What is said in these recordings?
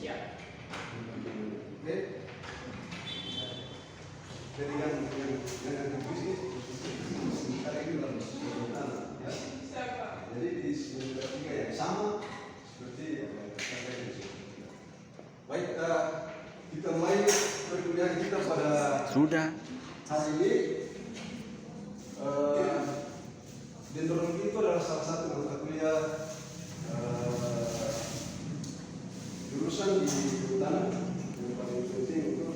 Siap. Oke. Jadi yang bisnis hari ini dalam tanah, ya. Jadi di semester 3 yang sama seperti baik, kita mulai perkuliahan kita pada Sudah. hari ini. Dendrologi itu adalah salah satu mata kuliah jurusan di kehutanan yang paling penting untuk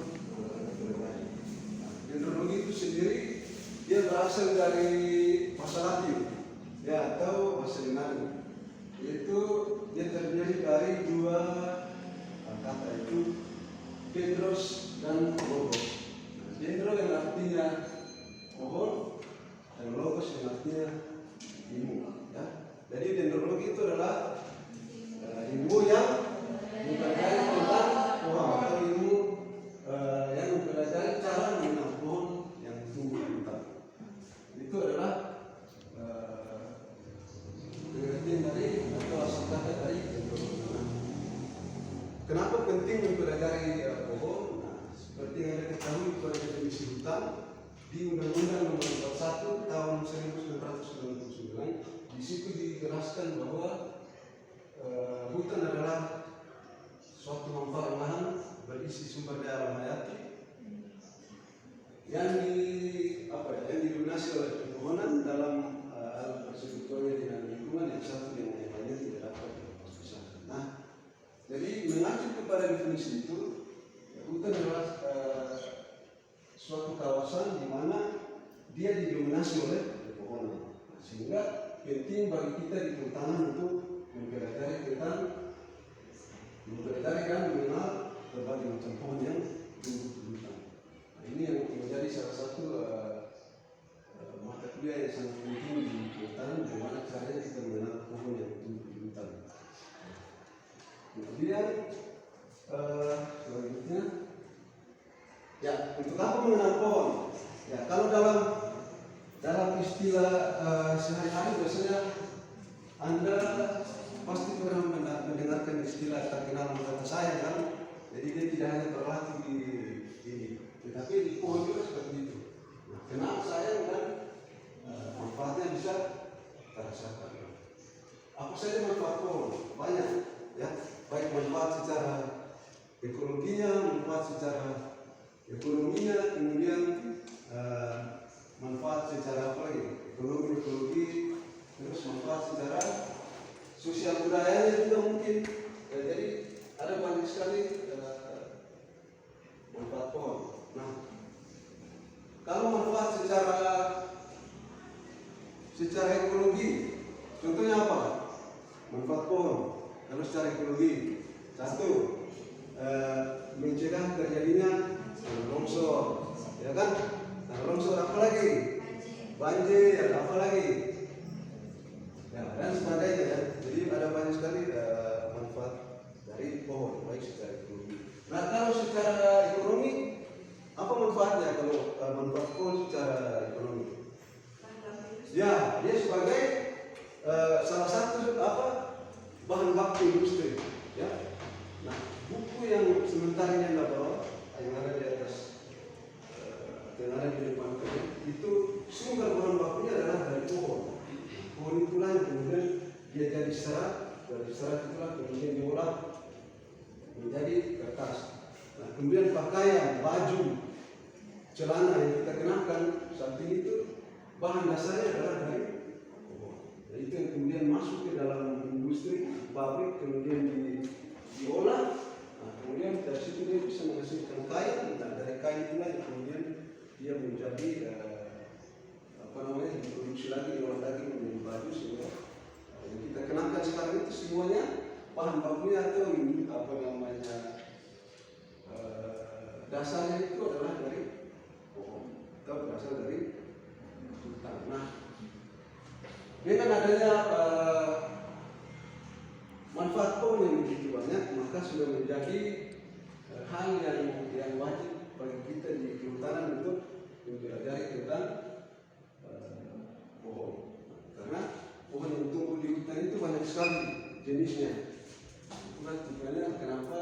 bermain. Dendrologi itu sendiri dia berasal dari bahasa Latin, ya, atau bahasa Yunani. Itu dia terdiri dari dua kata, itu dendros dan logos. Dendro yang artinya pohon dan logos yang artinya ilmu, ya. Jadi dendrologi itu adalah ilmu yang mempelajari tentang pohon, atau ilmu yang mempelajari cara menanam pohon yang tumbuh di hutan. Itu adalah pengertian dari atau asal kata dari dendrologi. Kenapa penting mempelajari pohon? Nah, seperti yang Anda ketahui pada definisi hutan di Undang-Undang Nomor 41 Tahun 1999, di situ dijelaskan bahwa hutan adalah suatu manfaat lahan berisi sumber daya alam hayati yang dilunasi oleh pepohonan dalam alam persekutuannya dengan lingkungan yang satu dengan yang lainnya tidak dapat dipisahkan. Nah, jadi mengacu kepada definisi itu, hutan adalah suatu kawasan di mana dia didominasi oleh pepohonan, sehingga penting bagi kita di kehutanan untuk mempelajari dan mengenal berbagai macam pohon yang tumbuh di hutan. Nah, ini yang menjadi salah satu mata kuliah yang sangat penting di kehutanan, bagaimana caranya kita mengenal pohon yang tumbuh di hutan. Kemudian selanjutnya, ya, untuk apa mengenal pohon? Ya, kalau dalam istilah sehari-hari biasanya Anda pasti pernah mendengarkan istilah terkenal kata sayang, kan? Jadi dia tidak hanya berlaku di ini, tetapi di pohon juga seperti itu. Nah, kenal sayang dan manfaatnya bisa terasakan. Apa saja manfaat pohon? Banyak, ya. Baik manfaat secara ekologinya, manfaat secara ekonominya, kemudian manfaat secara apa lagi? Ekologi, terus manfaat secara sosial budayanya juga mungkin. Ya, jadi ada banyak sekali manfaat pohon. Nah, kalau manfaat secara ekologi, contohnya apa? Manfaat pohon. Kalau secara ekologi, satu, mencegah terjadinya longsor, ya kan? Nah, longsor apa lagi? Banjir, apa lagi? Ya, dan sebagainya, ya. Jadi ada banyak sekali manfaat dari pohon, baik secara ekologi. Nah, kalau secara ekonomi, apa manfaatnya kalau manfaat pohon secara ekonomi? Ya, dia sebagai salah satu bahan baku industri, ya. Nah, buku yang sementara ini Anda bawa, yang ada di atas, yang ada di depan kalian, itu sumber bahan bakunya adalah dari pohon. Pohon itulah yang kemudian dia jadi serat, dari serat itulah kemudian diolah menjadi kertas. Nah, kemudian pakaian, baju, celana yang kita kenakan saat ini itu bahan dasarnya adalah dari pohon. Nah, itu yang kemudian masuk ke dalam industri, pabrik, kemudian diolah. Nah, kemudian dari situ dia bisa menghasilkan kain. Nah, dari kain itulah yang kemudian dia menjadi diproduksi lagi, diolah lagi menjadi baju, sehingga yang kita kenakan sekarang itu semuanya bahan bakunya atau dasarnya itu adalah dari pohon atau berasal dari hutan. Nah, dengan adanya manfaat pohon yang begitu banyak, maka sudah menjadi hal yang wajib bagi kita di kehutanan untuk mempelajari tentang pohon. Karena pohon yang tumbuh di hutan itu banyak sekali jenisnya. Itulah tujuannya kenapa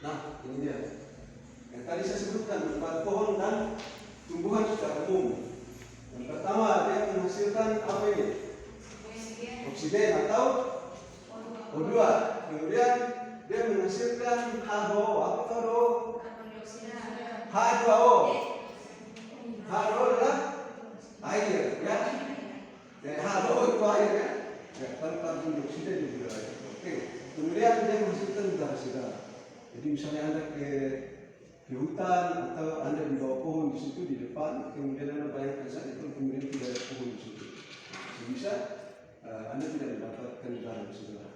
Nah, ini dia. Yang tadi saya sebutkan manfaat pohon dan tumbuhan secara umum. Yang pertama, dia menghasilkan apa ini? Oksigen atau O2. Kemudian dia menghasilkan H2O. Apa H2O? H2O. H2O adalah air, ya. H2O itu air, ya. Kalau karbon dioksida juga air. Oke. Kemudian dia menghasilkan udara segar. Jadi misalnya Anda ke hutan atau Anda di bawah pohon di situ di depan, kemudian Anda bayangkan saja itu kemudian tidak ada pohon di situ. Bisa Anda tidak mendapatkan udara segar.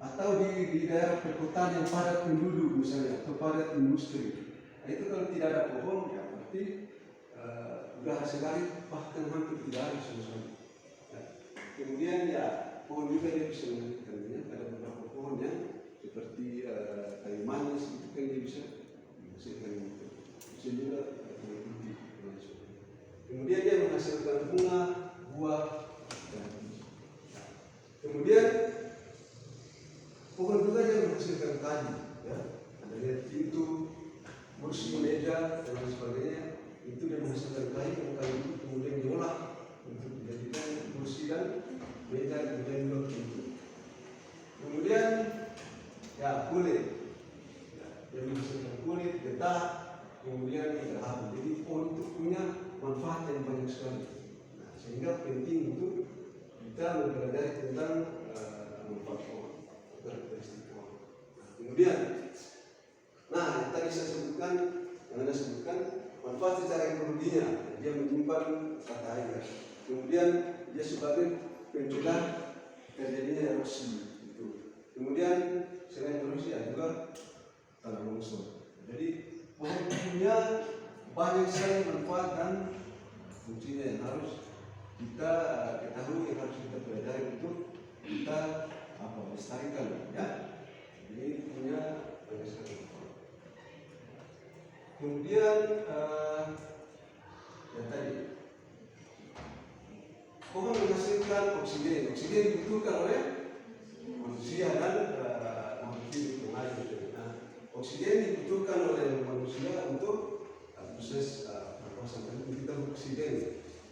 Atau di daerah perkotaan yang padat penduduk misalnya atau padat industri, itu kalau tidak ada pohon ya berarti udara segar bahkan hampir tidak ada sama sekali. Kemudian ya pohon juga dia bisa menghasilkan, ada beberapa pohon yang seperti kayu manis itu kan dia bisa menghasilkan itu. Bisa juga mengikuti. Kemudian dia menghasilkan bunga, buah, dan kemudian pohon juga dia menghasilkan kayu, ya. Ada lihat pintu, kursi, meja dan lain sebagainya. Itu dia menghasilkan kayu, dan kayu itu kemudian diolah untuk dijadikan kursi dan meja, kemudian juga pintu. Kemudian ya kulit, ya, dia menghasilkan kulit, getah, kemudian daun. Jadi pohon itu punya manfaat yang banyak sekali. Nah, sehingga penting untuk kita mempelajari tentang manfaat pohon, karakteristik pohon. Nah, kemudian, yang tadi saya sebutkan, yang Anda sebutkan, manfaat secara ekologinya, dia menyimpan tata air. Kemudian dia sebagai pencegah terjadinya erosi. Kemudian selain erosi ada juga tanah longsor. Jadi pohon punya banyak sekali manfaat dan fungsinya yang harus kita ketahui, yang harus kita pelajari untuk kita lestarikan, ya. Ini punya banyak sekali manfaat. Kemudian yang tadi pohon menghasilkan oksigen. Oksigen dibutuhkan oleh manusia dan makhluk hidup yang lain. Nah, oksigen dibutuhkan oleh manusia untuk proses pernapasan. Kita oksigen,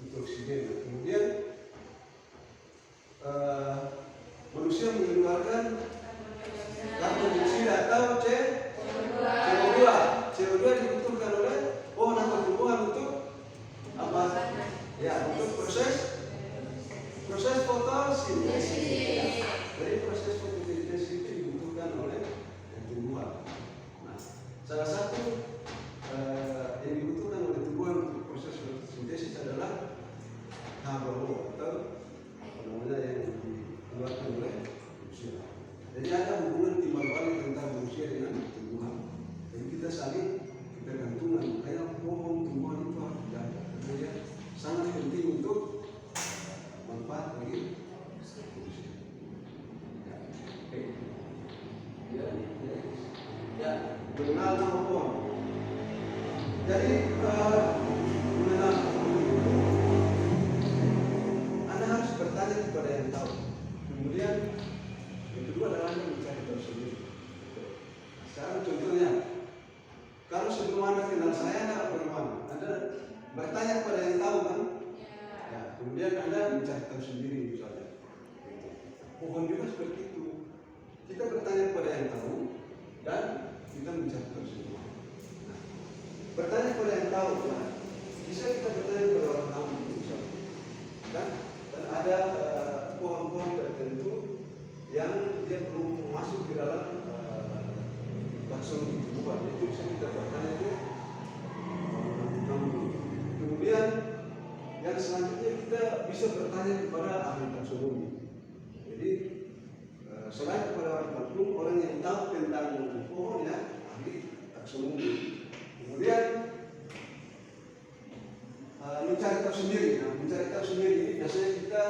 untuk oksigen. Kemudian manusia mengeluarkan karbon dioksida atau CO2. CO2 dibutuhkan oleh pohon atau tumbuhan untuk apa? Ya, untuk proses fotosintesis. Jadi proses fotosintesis itu dibutuhkan oleh tumbuhan. Nah, salah satu yang dibutuhkan oleh tumbuhan untuk proses fotosintesis adalah H2O atau apa namanya yang dikeluarkan oleh manusia. Jadi ada hubungan timbal balik antara manusia dengan tumbuhan. Jadi kita saling ketergantungan. Makanya pohon tumbuhan itu harus dijaga. Karena dia sangat penting untuk manfaat bagi manusia. Ya, mengenal nama pohon. Jadi mengenal pohon itu, Anda harus bertanya kepada yang tahu. Kemudian yang kedua adalah Anda mencari tahu sendiri. Sekarang contohnya, kalau sebelum Anda kenal saya, Anda bagaimana? Anda bertanya kepada yang tahu kan? Ya, kemudian Anda mencari tahu sendiri misalnya. Pohon juga seperti itu. Kita bertanya kepada yang tahu dan kita mencari tahu semua. Nah, bertanya kepada yang tahu, ya. Bisa kita bertanya kepada orang tahu misalnya. Dan ada pohon-pohon tertentu yang dia belum masuk ke dalam taksonomi tumbuhan. Itu bisa kita bertanya ke orang tahu. Kemudian yang selanjutnya kita bisa bertanya kepada ahli taksonomi. Jadi selain kepada orang taksonomi, orang yang tahu tentang pohon, ya, ahli taksonomi. Kemudian mencari tahu sendiri. Nah, mencari tahu sendiri ini biasanya kita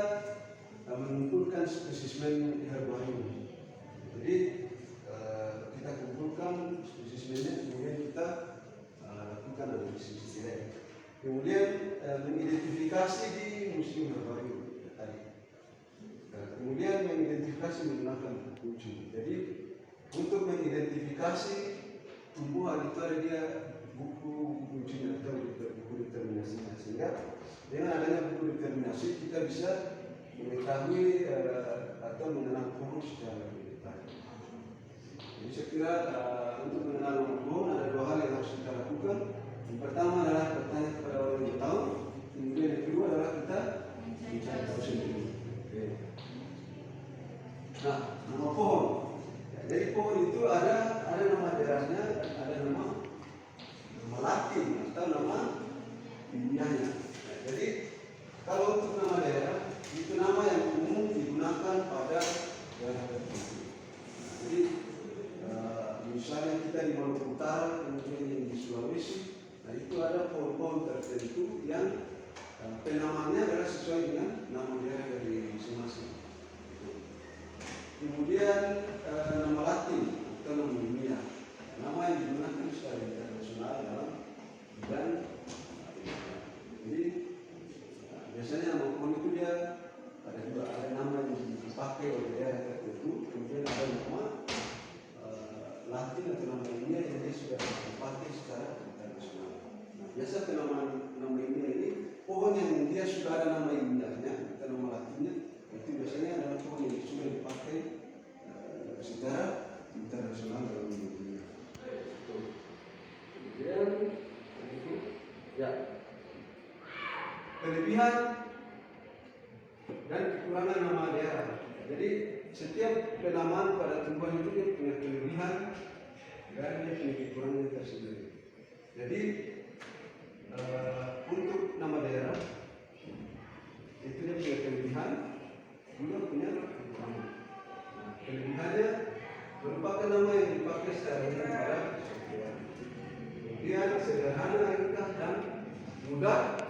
mengumpulkan spesimen herbarium. Jadi kita kumpulkan spesimennya, kemudian kita lakukan analisis direct. Kemudian mengidentifikasi di museum herbarium tadi. Kemudian mengidentifikasi menggunakan kunci. Jadi untuk mengidentifikasi tumbuhan itu ada dia buku kuncinya atau buku determinasinya, sehingga dengan adanya buku determinasi kita bisa mengetahui atau mengenal pohon secara lebih detail. Jadi saya kira untuk mengenal pohon ada dua hal yang harus kita lakukan. Yang pertama adalah bertanya kepada orang yang tahu. Kemudian yang kedua adalah kita mencari tahu sendiri. Oke. Nah, nama pohon. Ya, jadi pohon itu ada nama daerahnya, ada nama Latin atau nama ilmiahnya. Ya, jadi kalau untuk nama daerah itu nama yang umum digunakan pada daerah tertentu. Nah, jadi misalnya kita di Maluku Utara, kemudian di Sulawesi, nah itu ada pohon-pohon tertentu yang penamaannya adalah sesuai dengan nama daerah dari masing-masing. Kemudian nama Latin atau nama ilmiah, nama yang digunakan secara internasional dalam bidang. Jadi biasanya nama pohon itu dia ada nama yang dipakai oleh daerah tertentu, kemudian ada nama Latin atau nama ilmiah yang dia sudah dipakai secara internasional. Nah, biasa penamaan nama ilmiah ini pohon yang dia sudah ada nama ilmiahnya atau nama Latinnya, itu biasanya adalah pohon yang sudah dipakai secara internasional dalam dunia. Kemudian ya, kelebihan dan kekurangan nama daerah. Jadi setiap penamaan pada tumbuhan itu dia punya kelebihan dan dia punya kekurangan tersendiri. Jadi untuk nama daerah itu dia punya kelebihan, juga punya kekurangan. Nah, kelebihannya merupakan nama yang dipakai secara umum pada sesuatu. Kemudian sederhana, ringkas dan mudah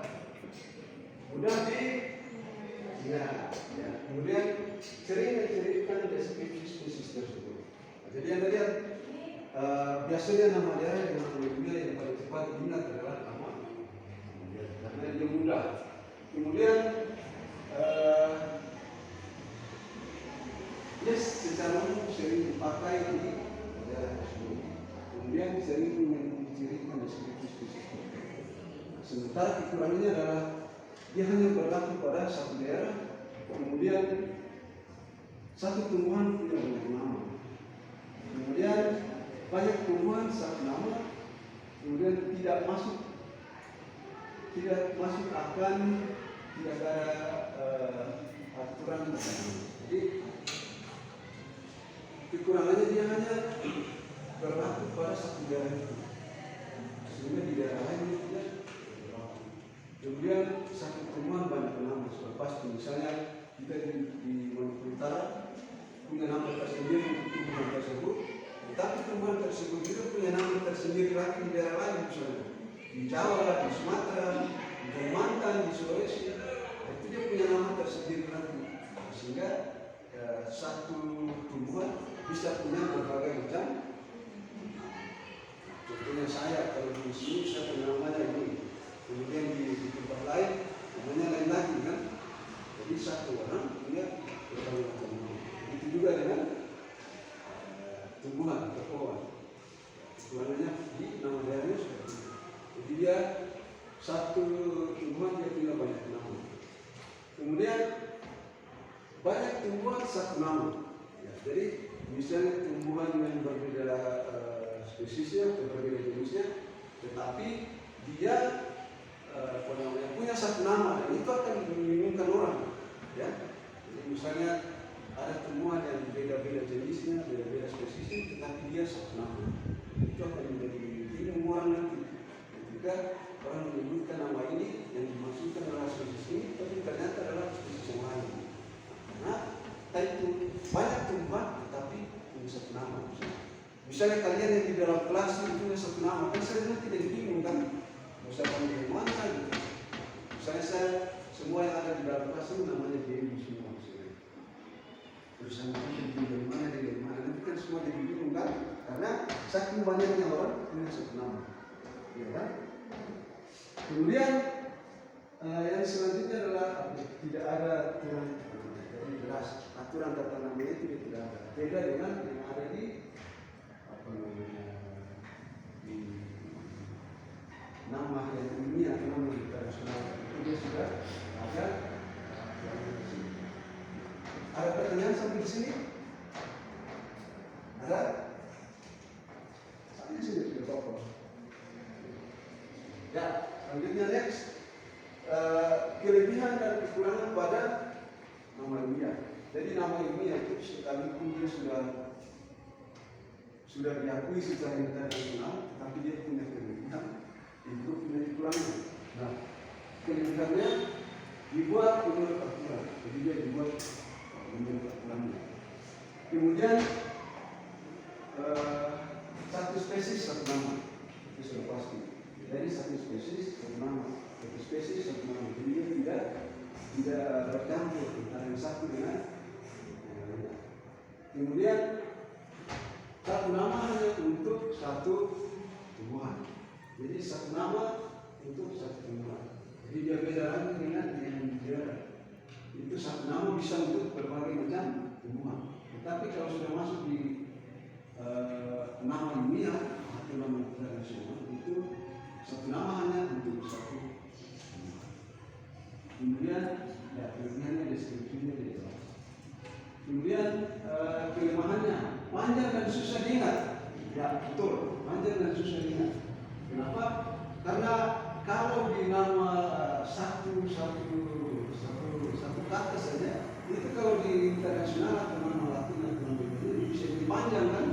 diingat. Ya. Kemudian sering menceritakan deskripsi spesies tersebut. Nah, jadi Anda lihat biasanya nama daerah yang ilmiah yang paling cepat diingat adalah nama karena dia mudah. Kemudian secara umum sering dipakai di daerah tersebut. Kemudian sering mencirikan deskripsi spesies. Nah, sementara kekurangannya adalah dia hanya berlaku pada satu daerah, kemudian satu tumbuhan punya banyak nama, kemudian banyak tumbuhan satu nama, kemudian tidak masuk akan tidak ada aturan. Jadi kekurangannya dia hanya berlaku pada satu daerah itu, sehingga di daerah lain dia tidak. Kemudian satu tumbuhan banyak nama, sudah pasti. Misalnya kita di Maluku Utara punya nama tersendiri untuk tumbuhan tersebut, tetapi tumbuhan tersebut juga punya nama tersendiri lagi di daerah lain, misalnya di Jawa, di Sumatera, di Kalimantan, di Sulawesi. Itu dia punya nama tersendiri lagi, sehingga satu tumbuhan bisa punya berbagai macam. Contohnya saya, kalau di sini saya punya namanya ini, kemudian di tempat lain namanya lain lagi kan. Jadi satu orang punya berbagai macam nama. Itu juga dengan tumbuhan atau pohon. Kekurangannya di nama daerahnya seperti itu. Jadi dia satu tumbuhan dia punya banyak nama. Kemudian banyak tumbuhan satu nama. Ya, jadi misalnya tumbuhan yang berbeda spesiesnya atau berbeda jenisnya, tetapi dia punya satu nama, dan itu akan membingungkan orang. Ya, jadi misalnya ada tumbuhan yang beda-beda jenisnya, beda-beda spesiesnya, tetapi dia satu nama, itu akan menjadi bingung orang nanti. Ketika orang menyebutkan nama ini yang dimaksudkan adalah spesies ini, tapi ternyata adalah spesies yang lain. Nah, itu banyak tumbuhan, tetapi punya satu nama. Misalnya kalian yang di dalam kelas itu punya satu nama, kan saya nanti jadi bingung kan? Bisa panggil mana gitu. Misalnya saya semua yang ada di dalam kelas itu namanya Dewi semua. Terus saya dari mana, nanti kan semua jadi bingung kan? Karena saking banyaknya orang punya satu nama, ya kan? Kemudian yang selanjutnya adalah tidak ada aturan, jadi jelas aturan tata nama itu tidak ada. Beda dengan yang ada di di nama yang ilmiah atau nama internasional itu dia sudah ada. Ada pertanyaan sampai di sini? Ada? Sampai di sini tidak apa-apa. Ya, selanjutnya next. Kelebihan dan kekurangan pada nama ilmiah. Jadi nama ilmiah itu sekalipun dia sudah diakui secara internasional, tapi dia punya kelebihan, itu punya kekurangan. Nah, kelebihannya dibuat menurut aturan, jadi dia dibuat menurut aturannya. Kemudian satu spesies satu nama, itu sudah pasti. Jadi satu spesies satu nama, satu spesies satu nama. Jadi dia tidak bercampur antara yang satu dengan yang lainnya. Kemudian satu nama hanya untuk satu tumbuhan. Jadi satu nama untuk satu tumbuhan. Jadi dia beda lagi dengan yang dia itu satu nama bisa untuk berbagai macam tumbuhan. Tetapi kalau sudah masuk di nama ilmiah atau nama internasional itu satu nama hanya untuk satu tumbuhan. Kemudian ya kelebihannya deskripsinya jelas. Kemudian kelemahannya panjang dan susah diingat. Ya betul, panjang dan susah diingat. Kenapa? Karena kalau di nama satu kata saja, itu kalau di internasional atau nama Latin atau nama Indonesia bisa lebih panjang kan?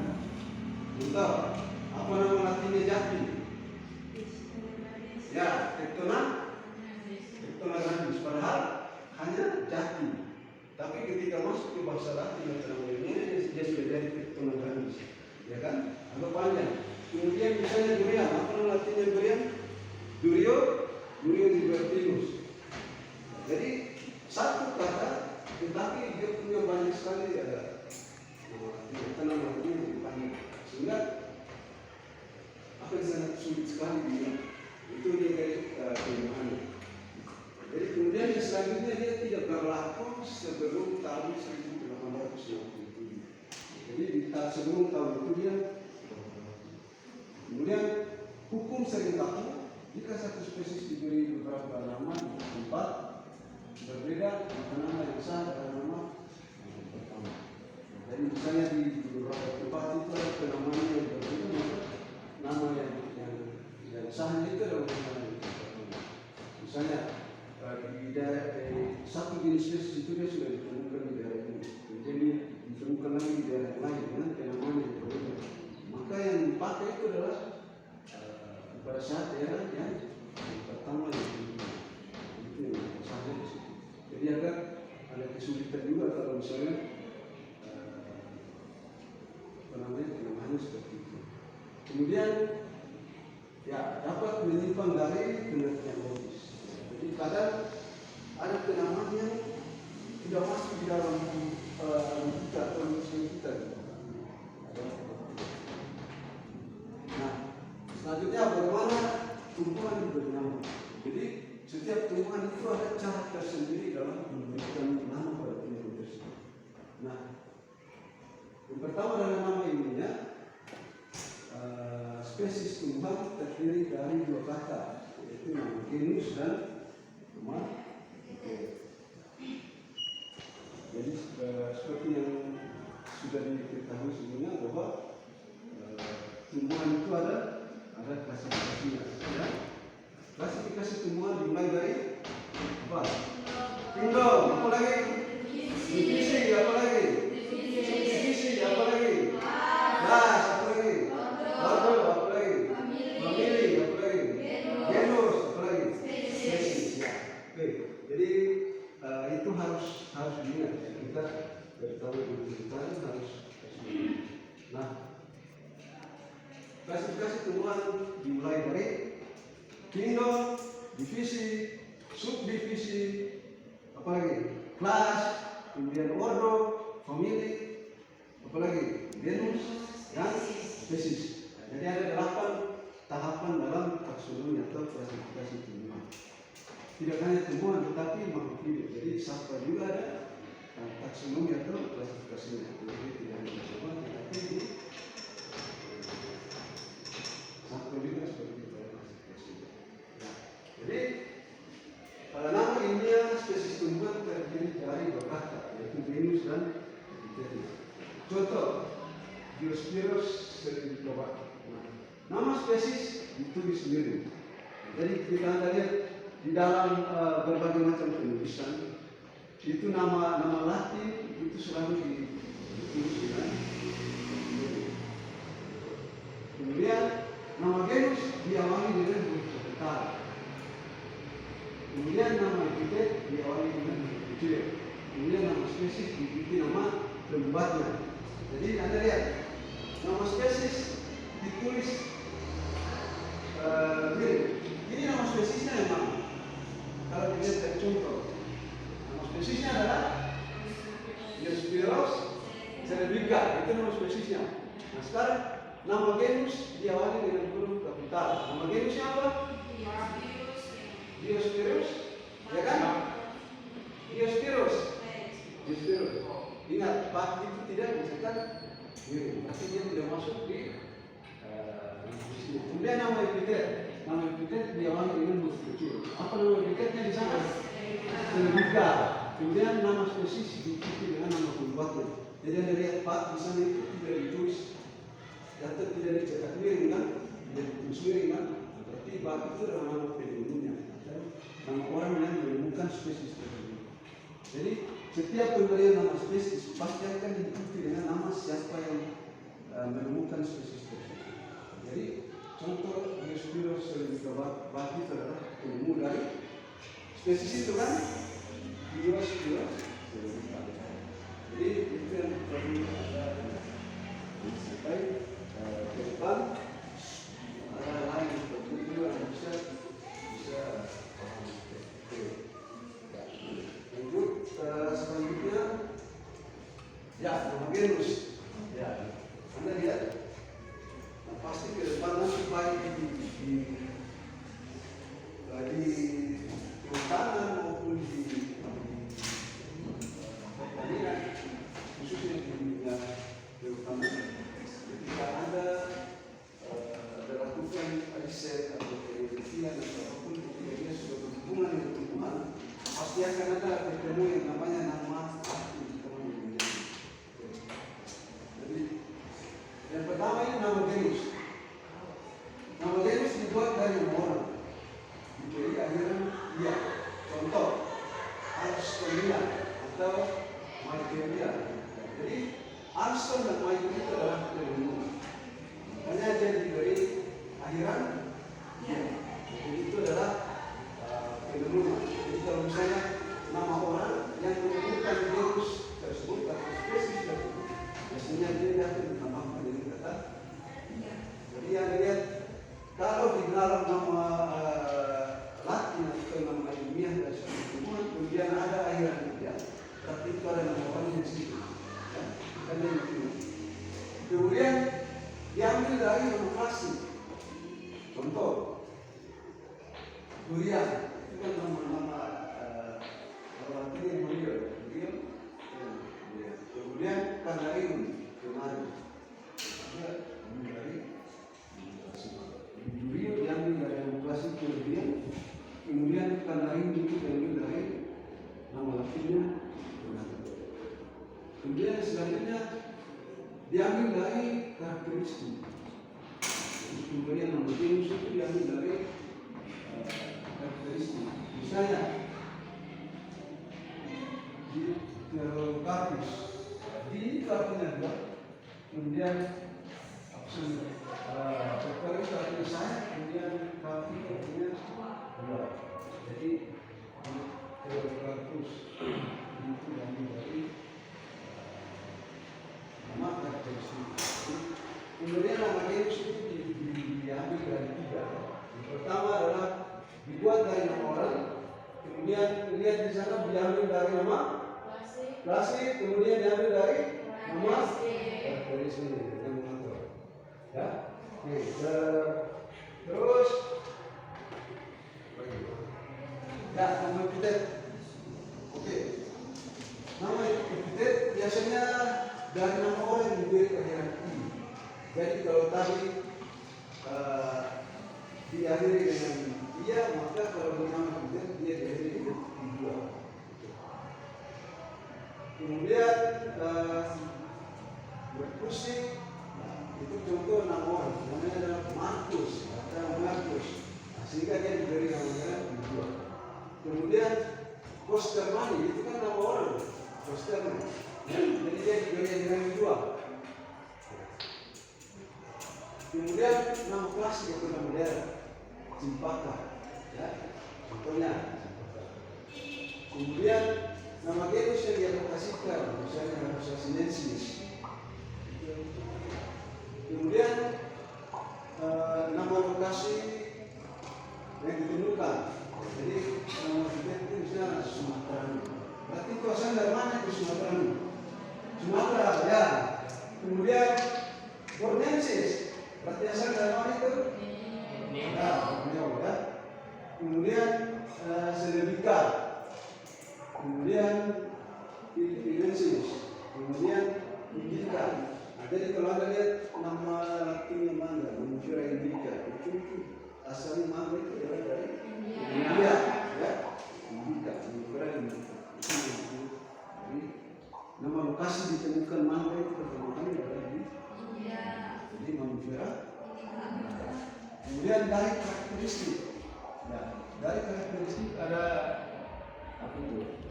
Contoh, apa nama Latinnya jati? Ya, Tectona grandis. Padahal hanya jati. Tapi ketika masuk ke bahasa Latin atau nama Indonesia, dia sudah jadi Tectona grandis. Ya kan? Agak panjang. Kemudian misalnya durian, apa nama Latinnya durian? Durian libertinus. Jadi satu kata, tetapi dia punya banyak sekali nama Latinnya lebih panjang. Sehingga akan sangat sulit sekali dia. Itu dia dari kelemahannya. Jadi kemudian yang selanjutnya dia tidak berlaku sebelum tahun 1867. Jadi sebelum tahun itu dia. Kemudian hukum sering kaku jika satu spesies diberi beberapa nama di tempat berbeda, maka nama yang sah adalah nama yang pertama. Jadi misalnya di beberapa tempat itu ada penamaan yang berbeda, maka nama yang sahnya itu adalah nama yang pertama. Misalnya di daerah satu jenis spesies itu dia sudah ditemukan di daerah ini, jadi ditemukan lagi di daerah lain dengan penamaan yang berbeda. Maka yang dipakai itu adalah pada saat daerah yang pertama yang itu yang sahnya di situ. Jadi ada kesulitan juga kalau misalnya penamanya seperti itu. Kemudian ya dapat menyimpang dari pengertian logis. Jadi kadang ada penamaan yang tidak masuk di dalam kita atau manusia kita. Nah, selanjutnya bagaimana tumbuhan diberi nama. Jadi setiap tumbuhan itu ada cara tersendiri dalam memberikan nama pada tumbuhan tersebut. Nah, yang pertama adalah nama ilmiah. Spesies tumbuhan terdiri dari dua kata, yaitu nama genus dan nama genus. Jadi seperti yang sudah diketahui sebelumnya bahwa tumbuhan itu ada klasifikasinya. Ya? Klasifikasi tumbuhan dimulai dari apa? Kingdom, apa lagi? Divisi, apa lagi? Divisi, apa lagi? Kelas, apa lagi? Ordo, apa lagi? Famili, apa lagi? Genus, apa lagi? Spesies. Ya. Oke, jadi itu harus diingat. Ya. Kita beritahu kita harus. Nah, klasifikasi tumbuhan dimulai dari kingdom, divisi, subdivisi, apalagi kelas, kemudian ordo, famili, apalagi genus dan spesies. Jadi ada 8 tahapan dalam taksonomi atau klasifikasi tumbuhan. Tidak hanya tumbuhan tetapi makhluk hidup. Jadi satwa juga ada taksonomi atau klasifikasinya. Jadi tidak hanya tumbuhan tetapi dan epitetus. Contoh, Diospyros seriflora. Nama spesies ditulis sendiri. Jadi kita lihat di dalam berbagai macam penulisan itu nama Latin itu selalu ditulis dengan kemudian nama genus diawali dengan huruf kapital. Kemudian nama epitet diawali dengan huruf kecil. Kemudian nama spesies diikuti nama kelembatnya. Jadi Anda lihat nama spesies ditulis ini nama spesiesnya memang. Kalau dilihat dari contoh, nama spesiesnya adalah Diospyros cerevisica, itu nama spesiesnya. Nah sekarang nama genus diawali dengan huruf kapital. Nama genusnya apa? Diospyros, ya kan? Diospyros. Ingat, Pak itu tidak disebutkan mirip, berarti dia tidak masuk di kemudian nama epitet diawali dengan huruf kecil. Apa nama epitetnya di sana? Cerevisica. Kemudian nama spesies diikuti dengan nama kelembatnya. Jadi Anda lihat Pak di sana itu tidak ditulis, data tidak dicetak miring kan? Tidak ditulis miring kan? Berarti Pak itu adalah nama penemunya, nama orang yang menemukan spesies tersebut. Jadi setiap pemberian nama spesies pasti akan diikuti dengan nama siapa yang menemukan spesies tersebut. Jadi contoh Diospyros cerevisica bagi itu adalah penemu dari spesies itu kan? Diospyros cerevisica. Jadi itu yang perlu ada sampai ke depan. Ada lain seperti itu yang bisa paham. Lanjut selanjutnya, ya nama genus. Ya, Anda lihat, nah, pasti ke depan nanti baik di kehutanan maupun di pertanian, khususnya di dunia kehutanan. Ketika Anda melakukan riset atau penelitian atau apapun, ketika dia sudah berhubungan dengan tumbuhan, pasti akan ada ketemu yang namanya nama arti. Jadi yang pertama ini nama genus. Nama genus dibuat dari nama orang. Diberi akhiran dia. Contoh, Arstonia atau Michaelia. Jadi Arston dan Michael itu adalah penemuan. Makanya dia diberi akhiran dia. Jadi itu adalah penemuan. Jadi kalau misalnya nama orang yang menemukan genus tersebut atau spesies tersebut, biasanya dia akan ditambahkan dengan kata. Jadi yang dilihat kalau di dalam nama Latin atau nama ilmiah dari suatu tumbuhan, kemudian ada akhiran dia, berarti itu ada nama orang yang situ. Karena itu. Kemudian diambil dari nama klasik. Contoh, durian itu kan nama Latin yang durian. Kemudian Candarium kemarin. Durian diambil dari nama klasik durian. Kemudian Candarium itu diambil dari nama Latinnya. Kemudian selanjutnya diambil dari karakteristik. Pemberian nama genus itu diambil dari karakteristik. Misalnya Dictyrocarpus, di artinya dua, kemudian Dictyrocarpus artinya saya, kemudian Carpi artinya dua. Jadi Dictyrocarpus itu diambil dari nama karakteristik. Kemudian nama genus itu diambil dari tiga. Yang pertama adalah dibuat dari nama orang. Kemudian lihat di sana diambil dari nama klasik. Kemudian diambil dari nama karakteristik yang mengatur. Ya, oke. Terus, ya nama epitet. Oke. Nama epitet biasanya dari nama orang yang diberi akhiran i. Jadi kalau tadi diakhiri dengan dia, maka kalau nama epitet dia diakhiri dengan dua. Kemudian berpusing, itu contoh nama orang, namanya adalah Markus atau Markus. Sehingga dia diberi namanya dua. Kemudian Kostermani itu kan nama orang, Kostermani. Jadi dia diberi dengan dua. Kemudian nama klasik itu nama daerah, Cempaka, ya, contohnya. Kemudian nama genus yang diadaptasikan, misalnya Rosa sinensis. Kemudian nama lokasi yang ditemukan. Jadi nama kita itu misalnya Sumatera. Berarti itu asal dari mana itu Sumatera? Sumatera, ya. Kemudian Bornensis. Berarti asal dari mana itu? Ya, Borneo, ya. Kemudian Selebika. Kemudian Filipensis. Kemudian Indica. Jadi kalau Anda lihat nama latinnya mangga, Mangifera indica, itu asalnya mangga itu adalah dari India, ya. Indica, Mangifera indica. Jadi nama lokasi ditemukan mangga itu pertama kali adalah di India. Jadi Mangifera. Kemudian dari karakteristik, ya, dari karakteristik ada apa itu?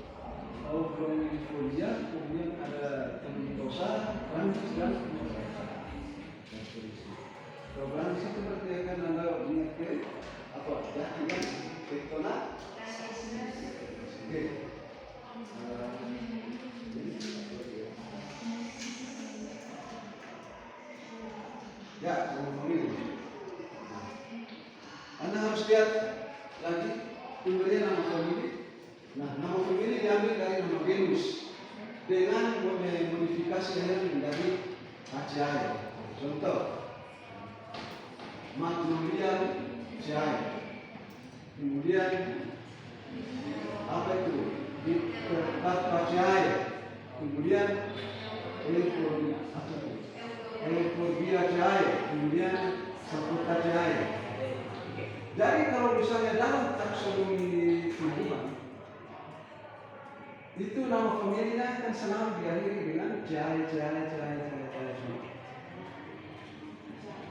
Aubronifolia, kemudian ada Temitosa, Branchis dan kalau Branchis itu berarti akan Anda ingat ke apa? Ya, ingat tektona. Oke. Ya, nama famili. Anda harus lihat lagi pemberian nama famili. Nah, nama famili diambil dari nama genus dengan modifikasi yang menjadi Achaea. Contoh, Magnolia Achaea. Kemudian apa itu? Achaea. Kemudian Euphorbiaceae. Kemudian Saputaceae. Jadi kalau misalnya dalam taksonomi tumbuhan itu nama familinya kan selalu diakhiri dengan Cae.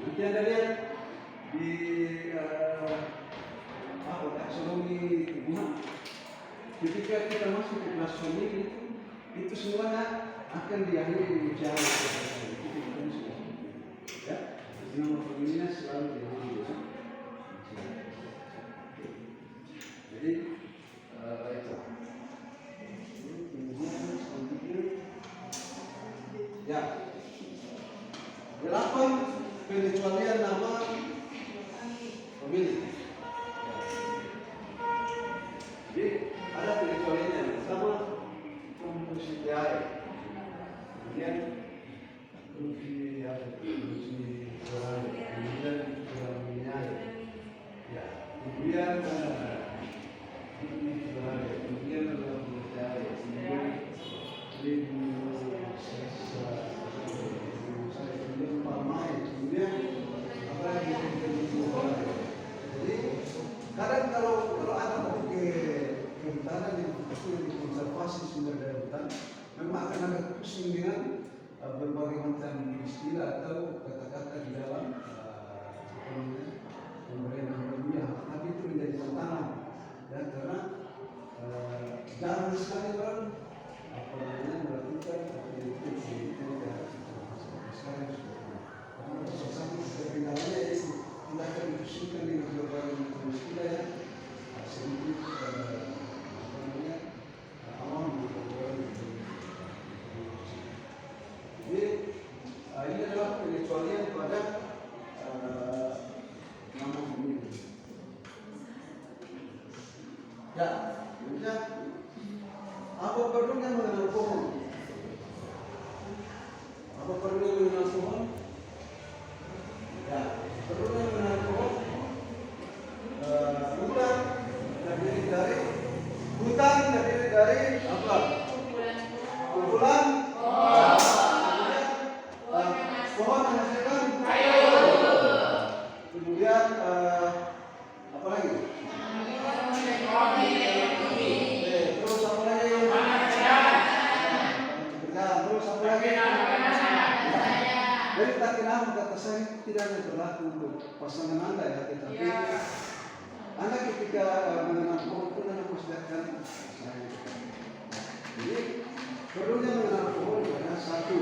Nanti Anda lihat di taksonomi tumbuhan, ketika kita masuk ke kelas famili itu semuanya akan diakhiri dengan Cae. Ya, nama familinya selalu diakhiri dengan Cae. Jadi itu. Ya, 8 pengecualian nama famili. Jadi ada pengecualiannya. Pertama, Compositae. Kemudian kemudian ya, kemudian kadang kalau ada ke kehutanan yang konservasi sumber daya hutan, memang akan ada pusing dengan berbagai macam istilah atau kata-kata di dalam pemberian dunia. Tapi itu menjadi tantangan, ya, karena jarang sekali orang melakukan sekarang sesuatu ketinggalannya itu tidak akan dipusingkan dengan berbagai macam istilah yang sedikit awam. Jadi ini adalah pengecualian pada nama famili. Ya, kemudian apa perlunya mengenal pokok terus apa lagi? Jadi tak kenal kata saya tidak hanya berlaku untuk pasangan Anda ya, tetapi Anda ketika mengenal pohon pun Anda harus lihatkan saya. Jadi perlunya mengenal pohon adalah satu,